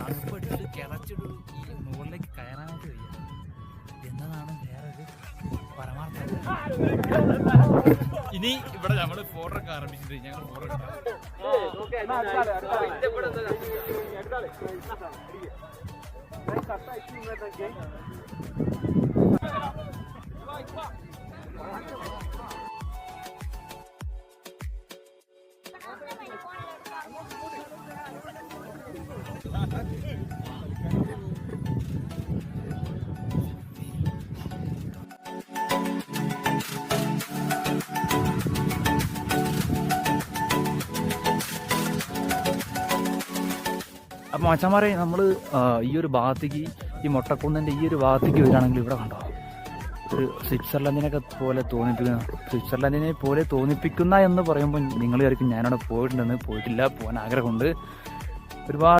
തണുപ്പെട്ട് കിളച്ചിട്ട് ഈ മുകളിലേക്ക് കയറാനായിട്ട് വയ്യ എന്നതാണ് വേറൊരു പരമാർത്ഥം. ഇനി ഇവിടെ നമ്മള് ഫോട്ടോ ഒക്കെ ആരംഭിച്ചിട്ട് ഞങ്ങൾ ഫോട്ടോ അപ്പം മച്ചാന്മാരെ നമ്മൾ ഈ ഒരു ഭാഗത്തേക്ക് ഈ മൊട്ടക്കുന്നിൻ്റെ ഈ ഒരു ഭാഗത്തേക്ക് വരികയാണെങ്കിൽ ഇവിടെ കണ്ടോ ഒരു സ്വിറ്റ്സർലൻഡിനെ പോലെ തോന്നിപ്പിക്കുന്ന എന്ന് പറയുമ്പോൾ നിങ്ങൾ വിചാരിക്കും ഞാനവിടെ പോയിട്ടുണ്ടെന്ന്. പോയിട്ടില്ല, പോകാൻ ആഗ്രഹമുണ്ട് ഒരുപാട്.